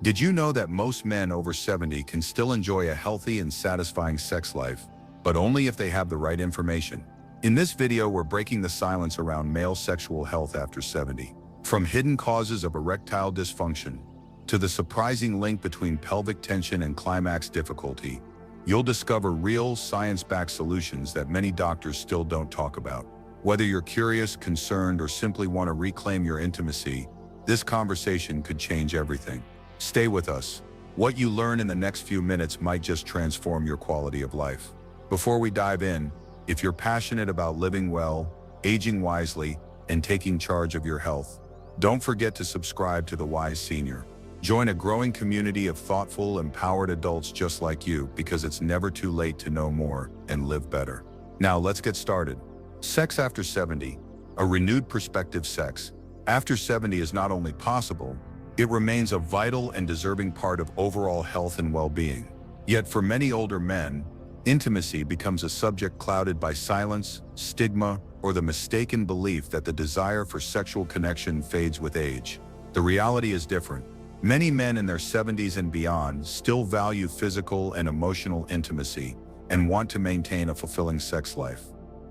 Did you know that most men over 70 can still enjoy a healthy and satisfying sex life, but only if they have the right information? In this video, we're breaking the silence around male sexual health after 70. From hidden causes of erectile dysfunction to the surprising link between pelvic tension and climax difficulty, you'll discover real science-backed solutions that many doctors still don't talk about. Whether you're curious, concerned, or simply want to reclaim your intimacy, this conversation could change everything. Stay with us. What you learn in the next few minutes might just transform your quality of life. Before we dive in, if you're passionate about living well, aging wisely, and taking charge of your health, don't forget to subscribe to The Wise Senior. Join a growing community of thoughtful, empowered adults just like you, because it's never too late to know more and live better. Now let's get started. Sex after 70, a renewed perspective. Sex after 70 is not only possible, it remains a vital and deserving part of overall health and well-being. Yet for many older men, intimacy becomes a subject clouded by silence, stigma, or the mistaken belief that the desire for sexual connection fades with age. The reality is different. Many men in their 70s and beyond still value physical and emotional intimacy and want to maintain a fulfilling sex life.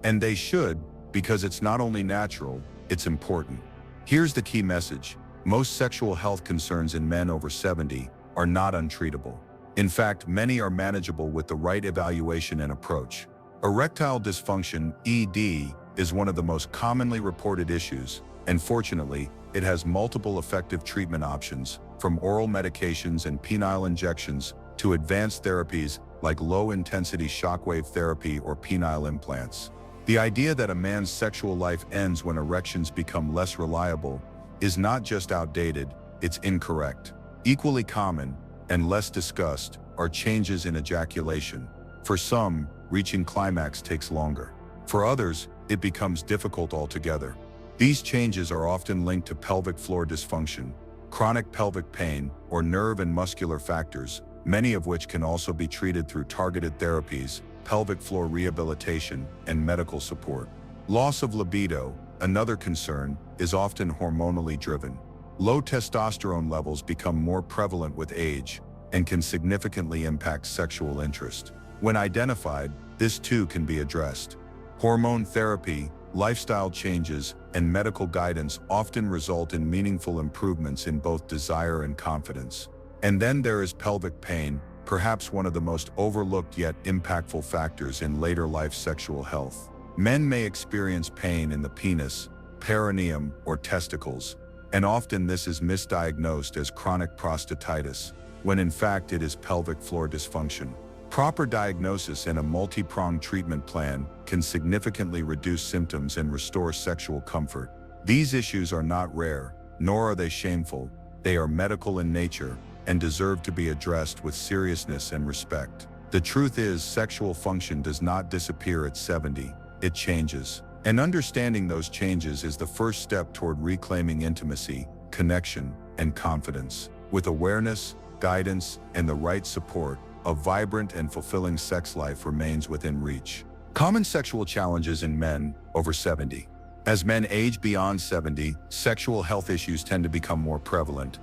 And they should, because it's not only natural, it's important. Here's the key message. Most sexual health concerns in men over 70 are not untreatable. In fact, many are manageable with the right evaluation and approach. Erectile dysfunction, ED, is one of the most commonly reported issues, and fortunately, it has multiple effective treatment options, from oral medications and penile injections to advanced therapies like low-intensity shockwave therapy or penile implants. The idea that a man's sexual life ends when erections become less reliable is not just outdated, it's incorrect. Equally common, and less discussed, are changes in ejaculation. For some, reaching climax takes longer. For others, it becomes difficult altogether. These changes are often linked to pelvic floor dysfunction, chronic pelvic pain, or nerve and muscular factors, many of which can also be treated through targeted therapies, pelvic floor rehabilitation, and medical support. Loss of libido, another concern, is often hormonally driven. Low testosterone levels become more prevalent with age and can significantly impact sexual interest. When identified, this too can be addressed. Hormone therapy, lifestyle changes, and medical guidance often result in meaningful improvements in both desire and confidence. And then there is pelvic pain, perhaps one of the most overlooked yet impactful factors in later life sexual health. Men may experience pain in the penis, perineum, or testicles, and often this is misdiagnosed as chronic prostatitis, when in fact it is pelvic floor dysfunction. Proper diagnosis and a multi-pronged treatment plan can significantly reduce symptoms and restore sexual comfort. These issues are not rare, nor are they shameful. They are medical in nature and deserve to be addressed with seriousness and respect. The truth is, sexual function does not disappear at 70, it changes. And understanding those changes is the first step toward reclaiming intimacy, connection, and confidence. With awareness, guidance, and the right support, a vibrant and fulfilling sex life remains within reach. Common sexual challenges in men over 70. As men age beyond 70, sexual health issues tend to become more prevalent,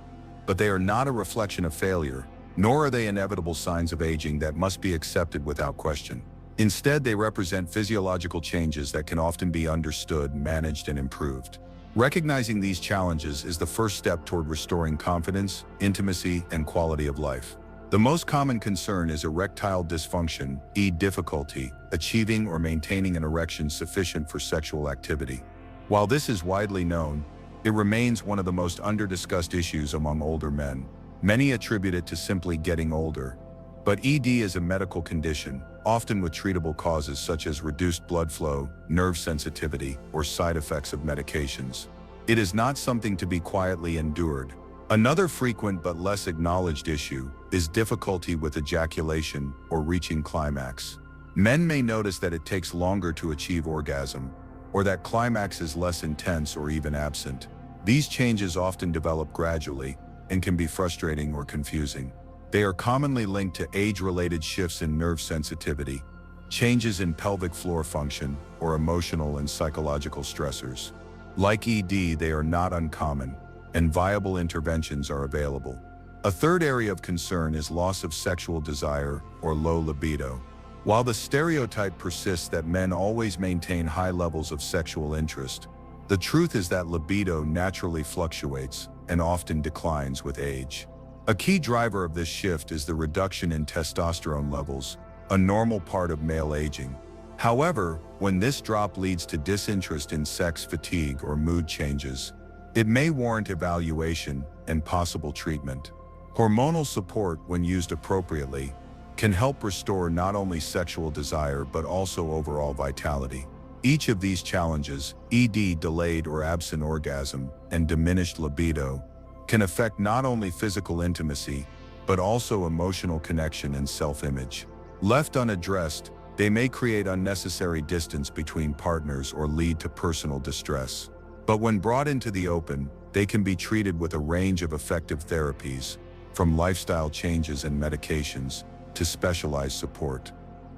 but they are not a reflection of failure, nor are they inevitable signs of aging that must be accepted without question. Instead, they represent physiological changes that can often be understood, managed, and improved. Recognizing these challenges is the first step toward restoring confidence, intimacy, and quality of life. The most common concern is erectile dysfunction, difficulty achieving or maintaining an erection sufficient for sexual activity. While this is widely known, it remains one of the most under-discussed issues among older men. Many attribute it to simply getting older. But ED is a medical condition, often with treatable causes such as reduced blood flow, nerve sensitivity, or side effects of medications. It is not something to be quietly endured. Another frequent but less acknowledged issue is difficulty with ejaculation or reaching climax. Men may notice that it takes longer to achieve orgasm, or that climax is less intense or even absent. These changes often develop gradually and can be frustrating or confusing. They are commonly linked to age-related shifts in nerve sensitivity, changes in pelvic floor function, or emotional and psychological stressors. Like ED, they are not uncommon, and viable interventions are available. A third area of concern is loss of sexual desire or low libido. While the stereotype persists that men always maintain high levels of sexual interest, the truth is that libido naturally fluctuates and often declines with age. A key driver of this shift is the reduction in testosterone levels, a normal part of male aging. However, when this drop leads to disinterest in sex, fatigue, or mood changes, it may warrant evaluation and possible treatment. Hormonal support, when used appropriately, can help restore not only sexual desire but also overall vitality. Each of these challenges, e.g. delayed or absent orgasm and diminished libido, can affect not only physical intimacy, but also emotional connection and self-image. Left unaddressed, they may create unnecessary distance between partners or lead to personal distress. But when brought into the open, they can be treated with a range of effective therapies, from lifestyle changes and medications to specialized support.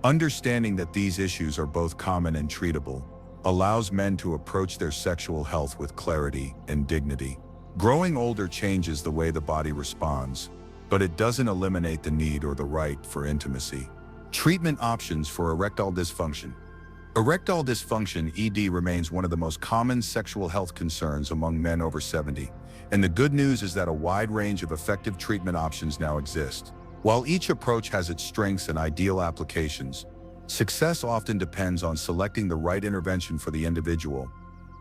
Understanding that these issues are both common and treatable allows men to approach their sexual health with clarity and dignity. Growing older changes the way the body responds, but it doesn't eliminate the need or the right for intimacy. Treatment options for erectile dysfunction. Erectile dysfunction (ED) remains one of the most common sexual health concerns among men over 70, and the good news is that a wide range of effective treatment options now exist. While each approach has its strengths and ideal applications, success often depends on selecting the right intervention for the individual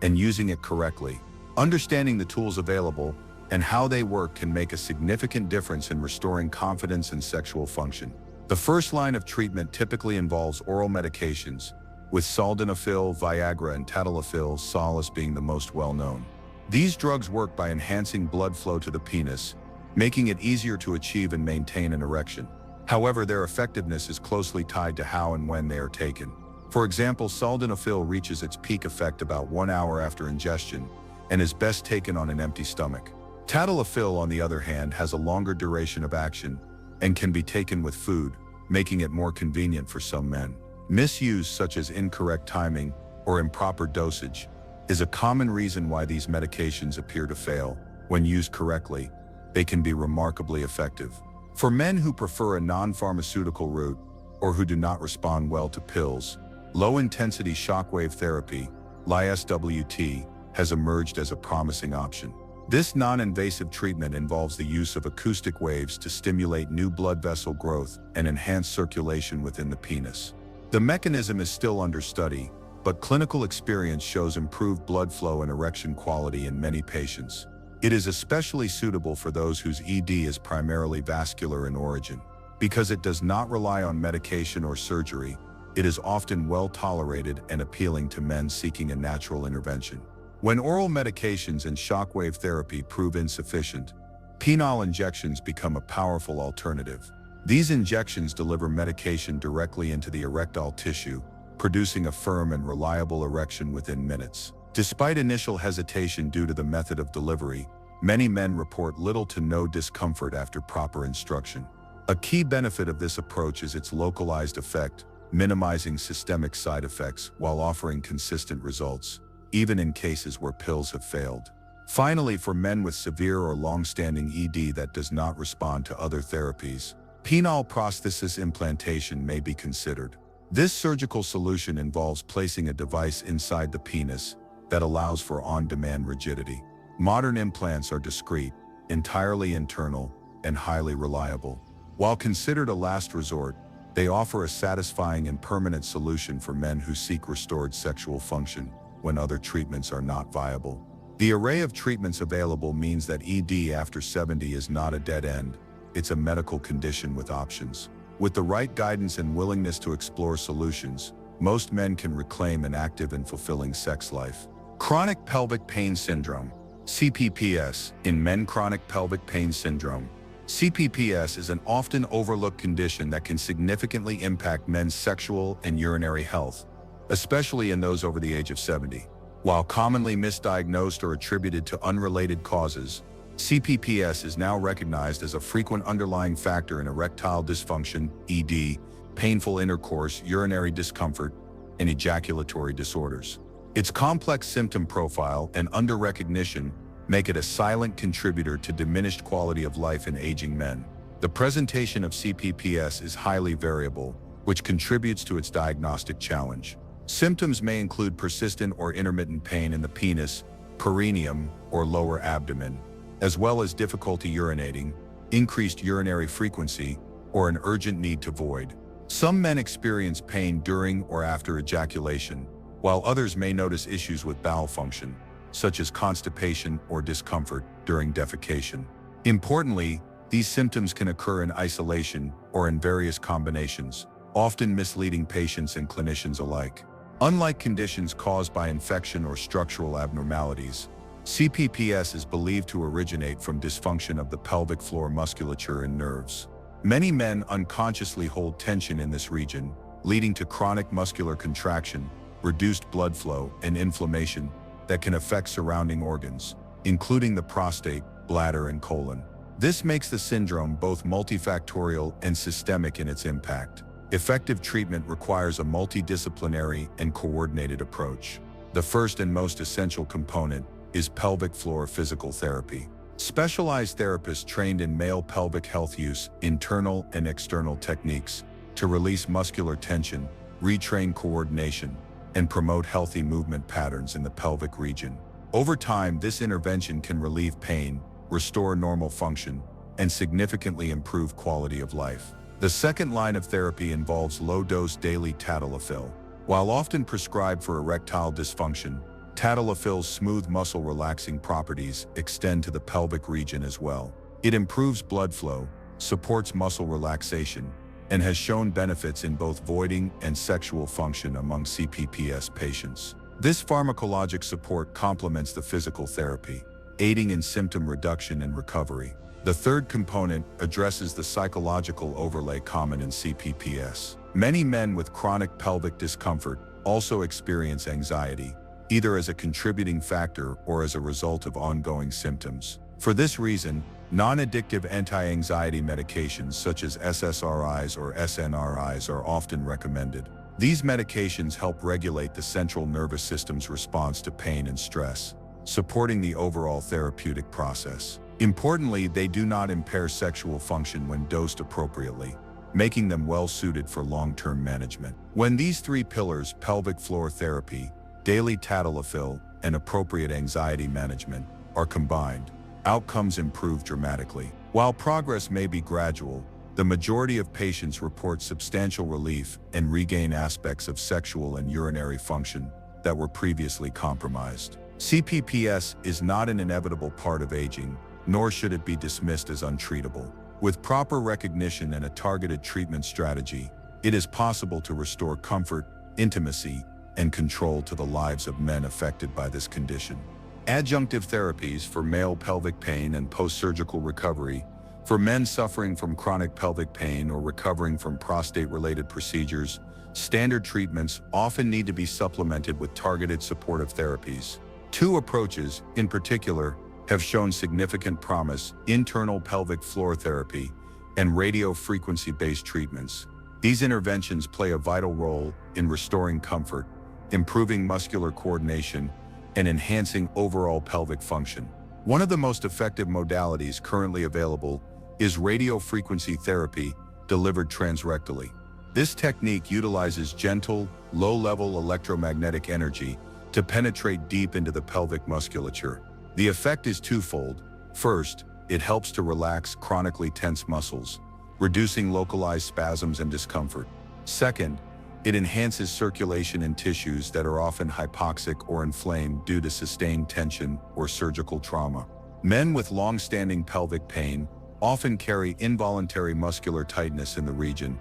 and using it correctly. Understanding the tools available and how they work can make a significant difference in restoring confidence and sexual function. The first line of treatment typically involves oral medications, with sildenafil, Viagra, and tadalafil, Solace being the most well-known. These drugs work by enhancing blood flow to the penis, making it easier to achieve and maintain an erection. However, their effectiveness is closely tied to how and when they are taken. For example, sildenafil reaches its peak effect about 1 hour after ingestion and is best taken on an empty stomach. Tadalafil, on the other hand, has a longer duration of action and can be taken with food, making it more convenient for some men. Misuse, such as incorrect timing or improper dosage, is a common reason why these medications appear to fail. When used correctly, they can be remarkably effective. For men who prefer a non-pharmaceutical route or who do not respond well to pills, low-intensity shockwave therapy, LISWT, has emerged as a promising option. This non-invasive treatment involves the use of acoustic waves to stimulate new blood vessel growth and enhance circulation within the penis. The mechanism is still under study, but clinical experience shows improved blood flow and erection quality in many patients. It is especially suitable for those whose ED is primarily vascular in origin. Because it does not rely on medication or surgery, it is often well tolerated and appealing to men seeking a natural intervention. When oral medications and shockwave therapy prove insufficient, penile injections become a powerful alternative. These injections deliver medication directly into the erectile tissue, producing a firm and reliable erection within minutes. Despite initial hesitation due to the method of delivery, many men report little to no discomfort after proper instruction. A key benefit of this approach is its localized effect, minimizing systemic side effects while offering consistent results, even in cases where pills have failed. Finally, for men with severe or long-standing ED that does not respond to other therapies, penile prosthesis implantation may be considered. This surgical solution involves placing a device inside the penis that allows for on-demand rigidity. Modern implants are discreet, entirely internal, and highly reliable. While considered a last resort, they offer a satisfying and permanent solution for men who seek restored sexual function when other treatments are not viable. The array of treatments available means that ED after 70 is not a dead end, it's a medical condition with options. With the right guidance and willingness to explore solutions, most men can reclaim an active and fulfilling sex life. Chronic pelvic pain syndrome, CPPS. In men, chronic pelvic pain syndrome, CPPS, is an often overlooked condition that can significantly impact men's sexual and urinary health, especially in those over the age of 70. While commonly misdiagnosed or attributed to unrelated causes, CPPS is now recognized as a frequent underlying factor in erectile dysfunction, ED, painful intercourse, urinary discomfort, and ejaculatory disorders. Its complex symptom profile and under-recognition make it a silent contributor to diminished quality of life in aging men. The presentation of CPPS is highly variable, which contributes to its diagnostic challenge. Symptoms may include persistent or intermittent pain in the penis, perineum, or lower abdomen, as well as difficulty urinating, increased urinary frequency, or an urgent need to void. Some men experience pain during or after ejaculation, while others may notice issues with bowel function, such as constipation or discomfort during defecation. Importantly, these symptoms can occur in isolation or in various combinations, often misleading patients and clinicians alike. Unlike conditions caused by infection or structural abnormalities, CPPS is believed to originate from dysfunction of the pelvic floor musculature and nerves. Many men unconsciously hold tension in this region, leading to chronic muscular contraction, reduced blood flow, and inflammation that can affect surrounding organs, including the prostate, bladder, and colon. This makes the syndrome both multifactorial and systemic in its impact. Effective treatment requires a multidisciplinary and coordinated approach. The first and most essential component is pelvic floor physical therapy. Specialized therapists trained in male pelvic health use internal and external techniques to release muscular tension, retrain coordination, and promote healthy movement patterns in the pelvic region. Over time, this intervention can relieve pain, restore normal function, and significantly improve quality of life. The second line of therapy involves low-dose daily tadalafil. While often prescribed for erectile dysfunction, tadalafil's smooth muscle relaxing properties extend to the pelvic region as well. It improves blood flow, supports muscle relaxation, and has shown benefits in both voiding and sexual function among CPPS patients. This pharmacologic support complements the physical therapy, aiding in symptom reduction and recovery. The third component addresses the psychological overlay common in CPPS. Many men with chronic pelvic discomfort also experience anxiety, either as a contributing factor or as a result of ongoing symptoms. For this reason, non-addictive anti-anxiety medications such as SSRIs or SNRIs are often recommended. These medications help regulate the central nervous system's response to pain and stress, supporting the overall therapeutic process. Importantly, they do not impair sexual function when dosed appropriately, making them well-suited for long-term management. When these three pillars, pelvic floor therapy, daily tadalafil, and appropriate anxiety management, are combined, outcomes improve dramatically. While progress may be gradual, the majority of patients report substantial relief and regain aspects of sexual and urinary function that were previously compromised. CPPS is not an inevitable part of aging, nor should it be dismissed as untreatable. With proper recognition and a targeted treatment strategy, it is possible to restore comfort, intimacy, and control to the lives of men affected by this condition. Adjunctive therapies for male pelvic pain and post-surgical recovery. For men suffering from chronic pelvic pain or recovering from prostate-related procedures, standard treatments often need to be supplemented with targeted supportive therapies. Two approaches, in particular, have shown significant promise: internal pelvic floor therapy and radio-frequency-based treatments. These interventions play a vital role in restoring comfort, improving muscular coordination, and enhancing overall pelvic function. One of the most effective modalities currently available is radio-frequency therapy delivered transrectally. This technique utilizes gentle, low-level electromagnetic energy to penetrate deep into the pelvic musculature. The effect is twofold. First, it helps to relax chronically tense muscles, reducing localized spasms and discomfort. Second, it enhances circulation in tissues that are often hypoxic or inflamed due to sustained tension or surgical trauma. Men with long-standing pelvic pain often carry involuntary muscular tightness in the region,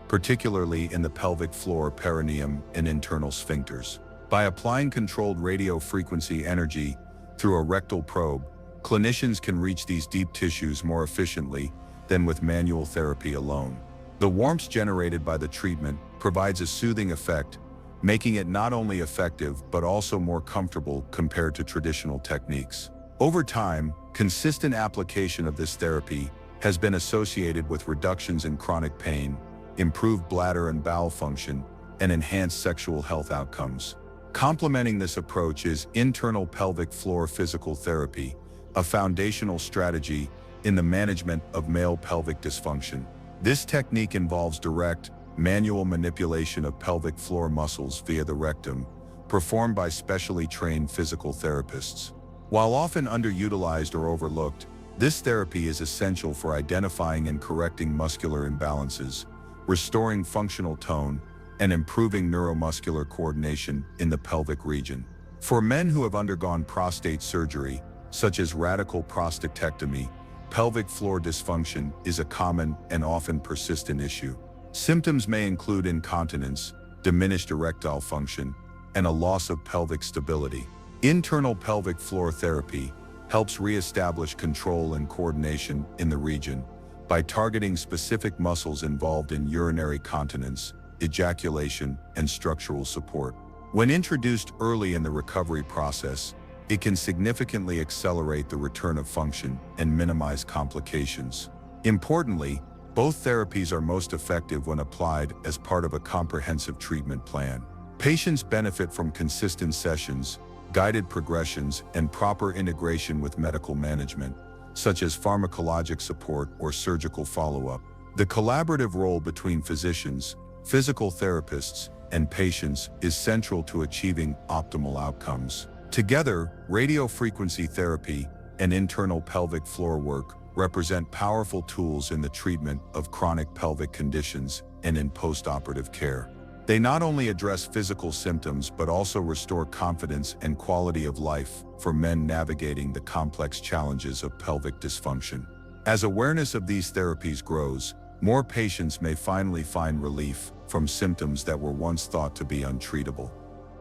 particularly in the pelvic floor, perineum, and internal sphincters. By applying controlled radio frequency energy through a rectal probe, clinicians can reach these deep tissues more efficiently than with manual therapy alone. The warmth generated by the treatment provides a soothing effect, making it not only effective but also more comfortable compared to traditional techniques. Over time, consistent application of this therapy has been associated with reductions in chronic pain, improved bladder and bowel function, and enhanced sexual health outcomes. Complementing this approach is internal pelvic floor physical therapy, a foundational strategy in the management of male pelvic dysfunction. This technique involves direct, manual manipulation of pelvic floor muscles via the rectum, performed by specially trained physical therapists. While often underutilized or overlooked, this therapy is essential for identifying and correcting muscular imbalances, restoring functional tone, and improving neuromuscular coordination in the pelvic region. For men who have undergone prostate surgery, such as radical prostatectomy, pelvic floor dysfunction is a common and often persistent issue. Symptoms may include incontinence, diminished erectile function, and a loss of pelvic stability. Internal pelvic floor therapy helps reestablish control and coordination in the region by targeting specific muscles involved in urinary continence, ejaculation, and structural support. When introduced early in the recovery process, it can significantly accelerate the return of function and minimize complications. Importantly, both therapies are most effective when applied as part of a comprehensive treatment plan. Patients benefit from consistent sessions, guided progressions, and proper integration with medical management, such as pharmacologic support or surgical follow-up. The collaborative role between physicians, physical therapists, and patients is central to achieving optimal outcomes. Together, radiofrequency therapy and internal pelvic floor work represent powerful tools in the treatment of chronic pelvic conditions and in post-operative care. They not only address physical symptoms but also restore confidence and quality of life for men navigating the complex challenges of pelvic dysfunction. As awareness of these therapies grows, more patients may finally find relief from symptoms that were once thought to be untreatable.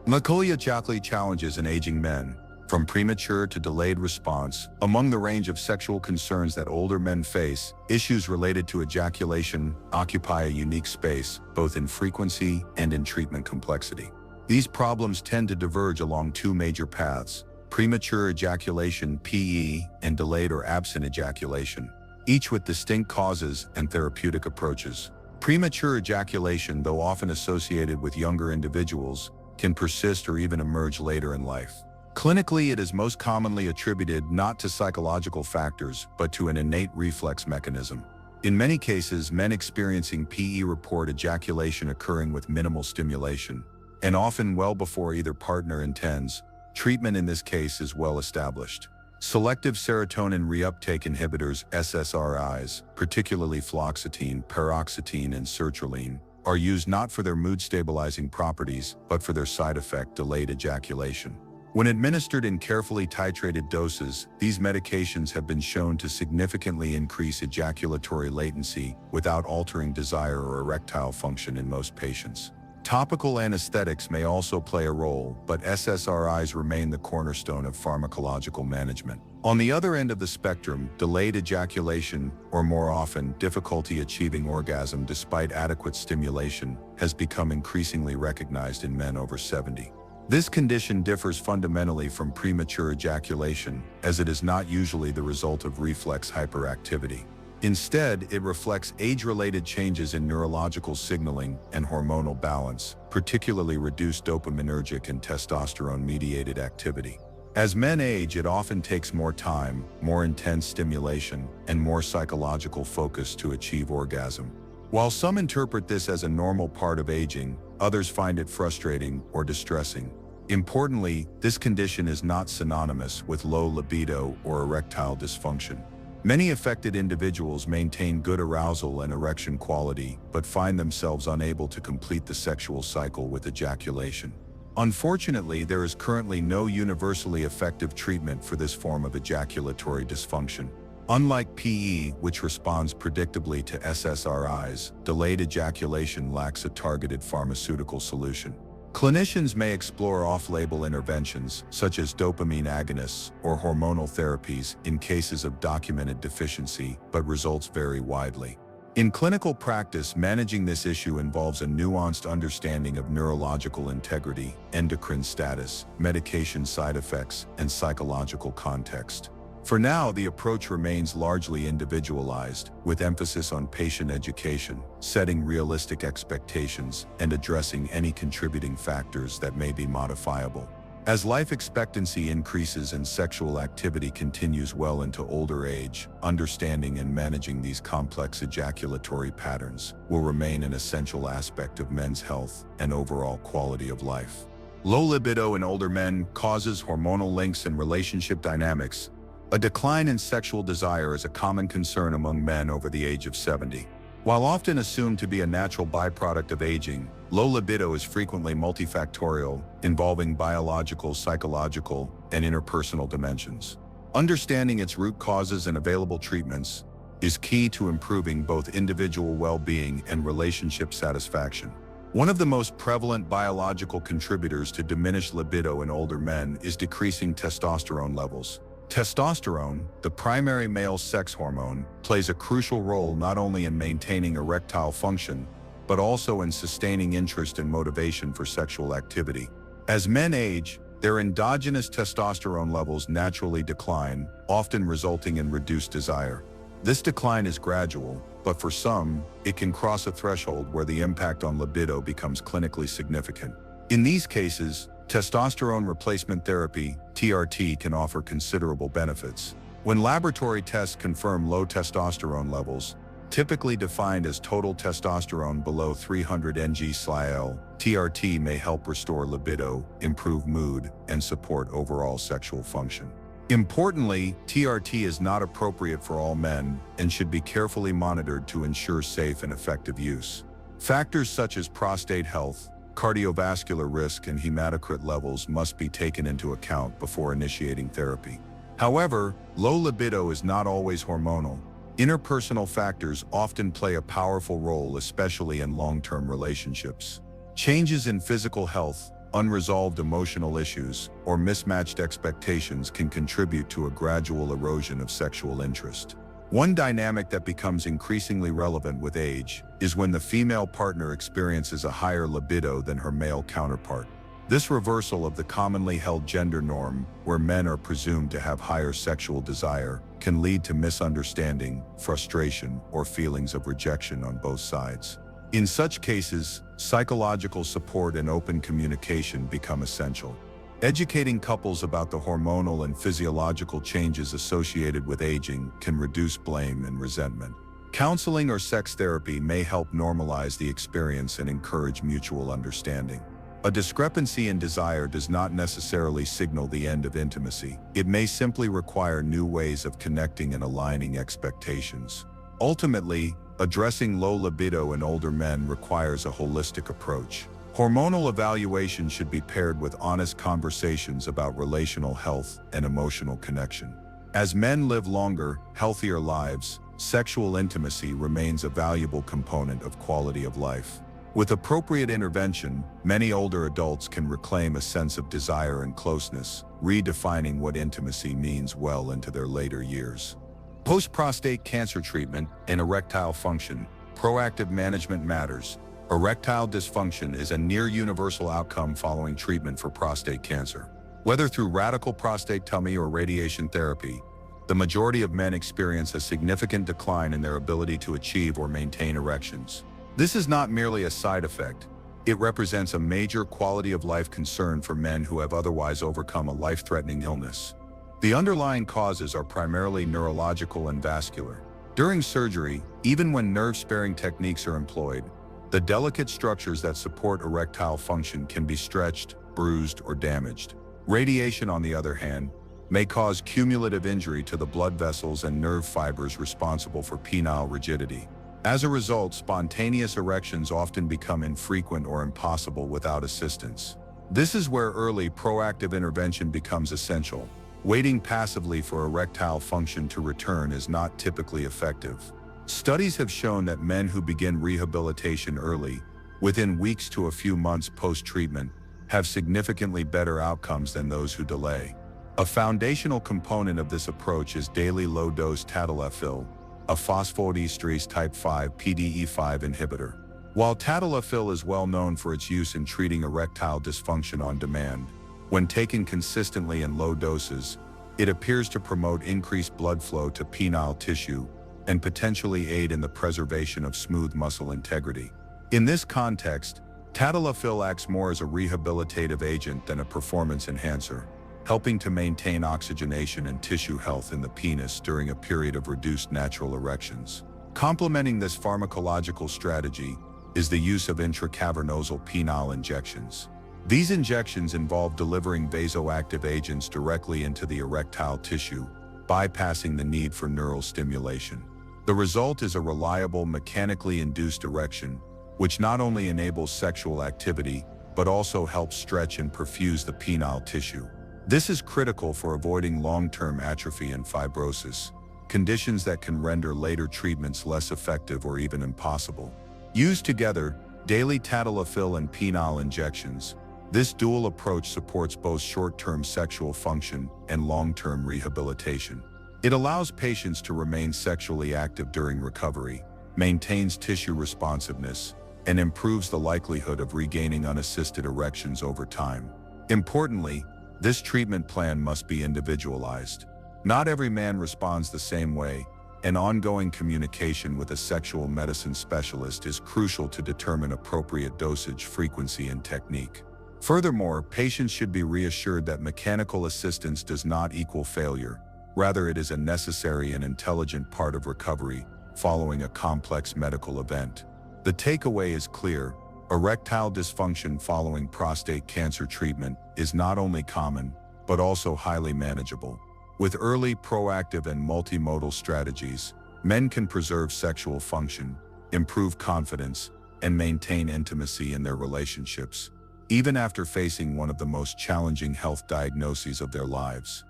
Ejaculatory challenges in aging men, from premature to delayed response. Among the range of sexual concerns that older men face, issues related to ejaculation occupy a unique space, both in frequency and in treatment complexity. These problems tend to diverge along two major paths: premature ejaculation (PE) and delayed or absent ejaculation, each with distinct causes and therapeutic approaches. Premature ejaculation, though often associated with younger individuals, can persist or even emerge later in life. Clinically, it is most commonly attributed not to psychological factors, but to an innate reflex mechanism. In many cases, men experiencing PE report ejaculation occurring with minimal stimulation, and often well before either partner intends. Treatment in this case is well established. Selective serotonin reuptake inhibitors (SSRIs), particularly fluoxetine, paroxetine, and sertraline, are used not for their mood-stabilizing properties, but for their side effect, delayed ejaculation. When administered in carefully titrated doses, these medications have been shown to significantly increase ejaculatory latency without altering desire or erectile function in most patients. Topical anesthetics may also play a role, but SSRIs remain the cornerstone of pharmacological management. On the other end of the spectrum, delayed ejaculation, or more often, difficulty achieving orgasm despite adequate stimulation, has become increasingly recognized in men over 70. This condition differs fundamentally from premature ejaculation, as it is not usually the result of reflex hyperactivity. Instead, it reflects age-related changes in neurological signaling and hormonal balance, particularly reduced dopaminergic and testosterone-mediated activity. As men age, it often takes more time, more intense stimulation, and more psychological focus to achieve orgasm. While some interpret this as a normal part of aging, others find it frustrating or distressing. Importantly, this condition is not synonymous with low libido or erectile dysfunction. Many affected individuals maintain good arousal and erection quality, but find themselves unable to complete the sexual cycle with ejaculation. Unfortunately, there is currently no universally effective treatment for this form of ejaculatory dysfunction. Unlike PE, which responds predictably to SSRIs, delayed ejaculation lacks a targeted pharmaceutical solution. Clinicians may explore off-label interventions, such as dopamine agonists or hormonal therapies in cases of documented deficiency, but results vary widely. In clinical practice, managing this issue involves a nuanced understanding of neurological integrity, endocrine status, medication side effects, and psychological context. For now, the approach remains largely individualized, with emphasis on patient education, setting realistic expectations, and addressing any contributing factors that may be modifiable. As life expectancy increases and sexual activity continues well into older age, understanding and managing these complex ejaculatory patterns will remain an essential aspect of men's health and overall quality of life. Low libido in older men causes hormonal links and relationship dynamics. A decline in sexual desire is a common concern among men over the age of 70. While often assumed to be a natural byproduct of aging, low libido is frequently multifactorial, involving biological, psychological, and interpersonal dimensions. Understanding its root causes and available treatments is key to improving both individual well-being and relationship satisfaction. One of the most prevalent biological contributors to diminished libido in older men is decreasing testosterone levels. Testosterone, the primary male sex hormone, plays a crucial role not only in maintaining erectile function, but also in sustaining interest and motivation for sexual activity. As men age, their endogenous testosterone levels naturally decline, often resulting in reduced desire. This decline is gradual, but for some, it can cross a threshold where the impact on libido becomes clinically significant. In these cases, testosterone replacement therapy, TRT, can offer considerable benefits. When laboratory tests confirm low testosterone levels, typically defined as total testosterone below 300 ng/L, TRT may help restore libido, improve mood, and support overall sexual function. Importantly, TRT is not appropriate for all men and should be carefully monitored to ensure safe and effective use. Factors such as prostate health, cardiovascular risk, and hematocrit levels must be taken into account before initiating therapy. However, low libido is not always hormonal. Interpersonal factors often play a powerful role, especially in long-term relationships. Changes in physical health, unresolved emotional issues, or mismatched expectations can contribute to a gradual erosion of sexual interest. One dynamic that becomes increasingly relevant with age is when the female partner experiences a higher libido than her male counterpart. This reversal of the commonly held gender norm, where men are presumed to have higher sexual desire, can lead to misunderstanding, frustration, or feelings of rejection on both sides. In such cases, psychological support and open communication become essential. Educating couples about the hormonal and physiological changes associated with aging can reduce blame and resentment. Counseling or sex therapy may help normalize the experience and encourage mutual understanding. A discrepancy in desire does not necessarily signal the end of intimacy. It may simply require new ways of connecting and aligning expectations. Ultimately, addressing low libido in older men requires a holistic approach. Hormonal evaluation should be paired with honest conversations about relational health and emotional connection. As men live longer, healthier lives, sexual intimacy remains a valuable component of quality of life. With appropriate intervention, many older adults can reclaim a sense of desire and closeness, redefining what intimacy means well into their later years. Post-prostate cancer treatment and erectile function. Proactive management matters. Erectile dysfunction is a near-universal outcome following treatment for prostate cancer. Whether through radical prostatectomy or radiation therapy, the majority of men experience a significant decline in their ability to achieve or maintain erections. This is not merely a side effect. It represents a major quality-of-life concern for men who have otherwise overcome a life-threatening illness. The underlying causes are primarily neurological and vascular. During surgery, even when nerve-sparing techniques are employed, the delicate structures that support erectile function can be stretched, bruised, or damaged. Radiation, on the other hand, may cause cumulative injury to the blood vessels and nerve fibers responsible for penile rigidity. As a result, spontaneous erections often become infrequent or impossible without assistance. This is where early proactive intervention becomes essential. Waiting passively for erectile function to return is not typically effective. Studies have shown that men who begin rehabilitation early, within weeks to a few months post-treatment, have significantly better outcomes than those who delay. A foundational component of this approach is daily low-dose tadalafil, a phosphodiesterase type 5 PDE5 inhibitor. While tadalafil is well known for its use in treating erectile dysfunction on demand, when taken consistently in low doses, it appears to promote increased blood flow to penile tissue and potentially aid in the preservation of smooth muscle integrity. In this context, Tadalafil acts more as a rehabilitative agent than a performance enhancer, helping to maintain oxygenation and tissue health in the penis during a period of reduced natural erections. Complementing this pharmacological strategy is the use of intracavernosal penile injections. These injections involve delivering vasoactive agents directly into the erectile tissue, bypassing the need for neural stimulation. The result is a reliable mechanically induced erection, which not only enables sexual activity, but also helps stretch and perfuse the penile tissue. This is critical for avoiding long-term atrophy and fibrosis, conditions that can render later treatments less effective or even impossible. Used together, daily tadalafil and penile injections, this dual approach supports both short-term sexual function and long-term rehabilitation. It allows patients to remain sexually active during recovery, maintains tissue responsiveness, and improves the likelihood of regaining unassisted erections over time. Importantly, this treatment plan must be individualized. Not every man responds the same way, and ongoing communication with a sexual medicine specialist is crucial to determine appropriate dosage, frequency, and technique. Furthermore, patients should be reassured that mechanical assistance does not equal failure. Rather, it is a necessary and intelligent part of recovery following a complex medical event. The takeaway is clear: erectile dysfunction following prostate cancer treatment is not only common, but also highly manageable. With early, proactive, and multimodal strategies, men can preserve sexual function, improve confidence, and maintain intimacy in their relationships, even after facing one of the most challenging health diagnoses of their lives.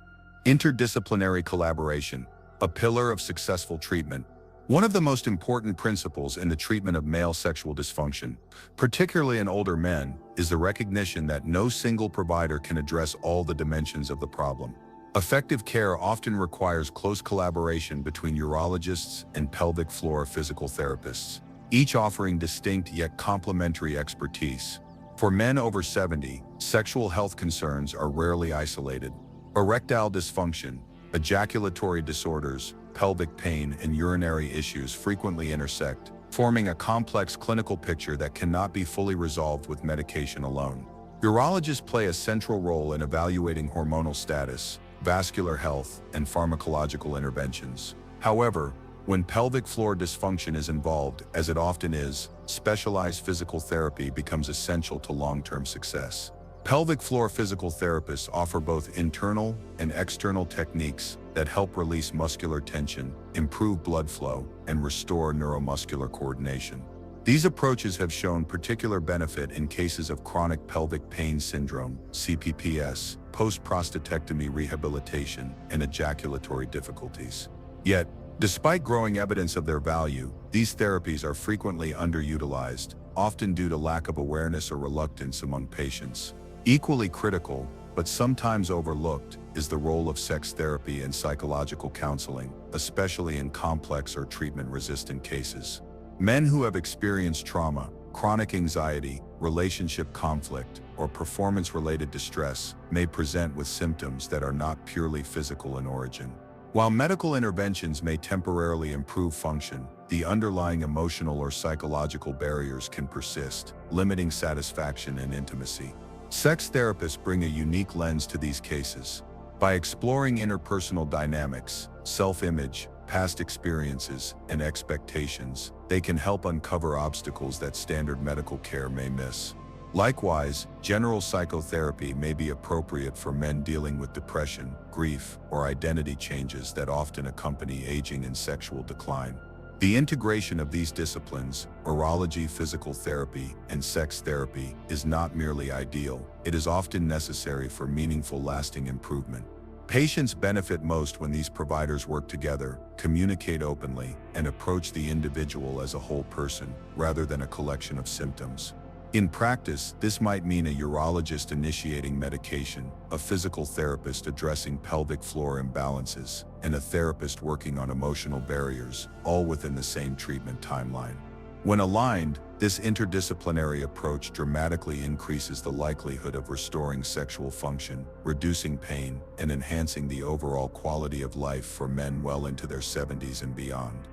Interdisciplinary collaboration, a pillar of successful treatment. One of the most important principles in the treatment of male sexual dysfunction, particularly in older men, is the recognition that no single provider can address all the dimensions of the problem. Effective care often requires close collaboration between urologists and pelvic floor physical therapists, each offering distinct yet complementary expertise. For men over 70, sexual health concerns are rarely isolated. Erectile dysfunction, ejaculatory disorders, pelvic pain, and urinary issues frequently intersect, forming a complex clinical picture that cannot be fully resolved with medication alone. Urologists play a central role in evaluating hormonal status, vascular health, and pharmacological interventions. However, when pelvic floor dysfunction is involved, as it often is, specialized physical therapy becomes essential to long-term success. Pelvic floor physical therapists offer both internal and external techniques that help release muscular tension, improve blood flow, and restore neuromuscular coordination. These approaches have shown particular benefit in cases of chronic pelvic pain syndrome, CPPS, post-prostatectomy rehabilitation, and ejaculatory difficulties. Yet, despite growing evidence of their value, these therapies are frequently underutilized, often due to lack of awareness or reluctance among patients. Equally critical, but sometimes overlooked, is the role of sex therapy and psychological counseling, especially in complex or treatment-resistant cases. Men who have experienced trauma, chronic anxiety, relationship conflict, or performance-related distress may present with symptoms that are not purely physical in origin. While medical interventions may temporarily improve function, the underlying emotional or psychological barriers can persist, limiting satisfaction and intimacy. Sex therapists bring a unique lens to these cases. By exploring interpersonal dynamics, self-image, past experiences, and expectations, they can help uncover obstacles that standard medical care may miss. Likewise, general psychotherapy may be appropriate for men dealing with depression, grief, or identity changes that often accompany aging and sexual decline. The integration of these disciplines, urology, physical therapy, and sex therapy, is not merely ideal, it is often necessary for meaningful, lasting improvement. Patients benefit most when these providers work together, communicate openly, and approach the individual as a whole person, rather than a collection of symptoms. In practice, this might mean a urologist initiating medication, a physical therapist addressing pelvic floor imbalances, and a therapist working on emotional barriers, all within the same treatment timeline. When aligned, this interdisciplinary approach dramatically increases the likelihood of restoring sexual function, reducing pain, and enhancing the overall quality of life for men well into their 70s and beyond.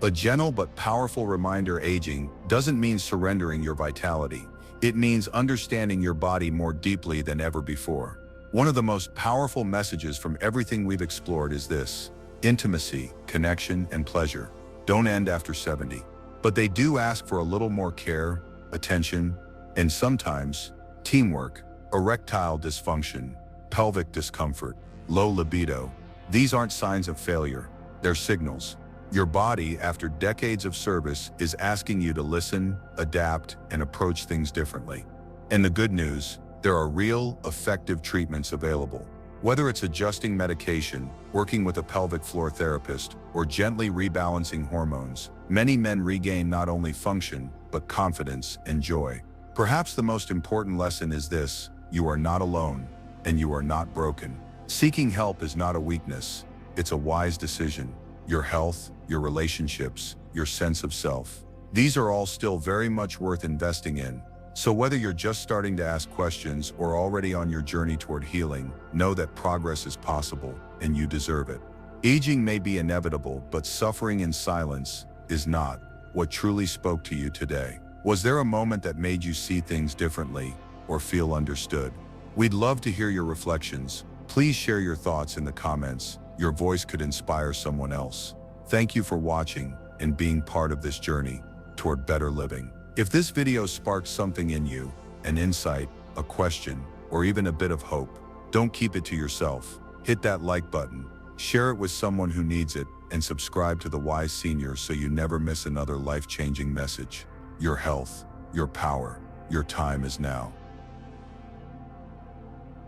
A gentle but powerful reminder: aging doesn't mean surrendering your vitality. It means understanding your body more deeply than ever before. One of the most powerful messages from everything we've explored is this: intimacy, connection, and pleasure don't end after 70. But they do ask for a little more care, attention, and sometimes teamwork. Erectile dysfunction, pelvic discomfort, low libido. These aren't signs of failure, they're signals. Your body, after decades of service, is asking you to listen, adapt, and approach things differently. And the good news, there are real, effective treatments available. Whether it's adjusting medication, working with a pelvic floor therapist, or gently rebalancing hormones, many men regain not only function, but confidence and joy. Perhaps the most important lesson is this: you are not alone, and you are not broken. Seeking help is not a weakness, it's a wise decision. Your health, your relationships, your sense of self, these are all still very much worth investing in. So whether you're just starting to ask questions or already on your journey toward healing, know that progress is possible and you deserve it. Aging may be inevitable, but suffering in silence is not. What truly spoke to you today? Was there a moment that made you see things differently or feel understood? We'd love to hear your reflections. Please share your thoughts in the comments. Your voice could inspire someone else. Thank you for watching and being part of this journey toward better living. If this video sparked something in you, an insight, a question, or even a bit of hope, don't keep it to yourself. Hit that like button, share it with someone who needs it, and subscribe to The Wise Senior so you never miss another life-changing message. Your health, your power, your time is now.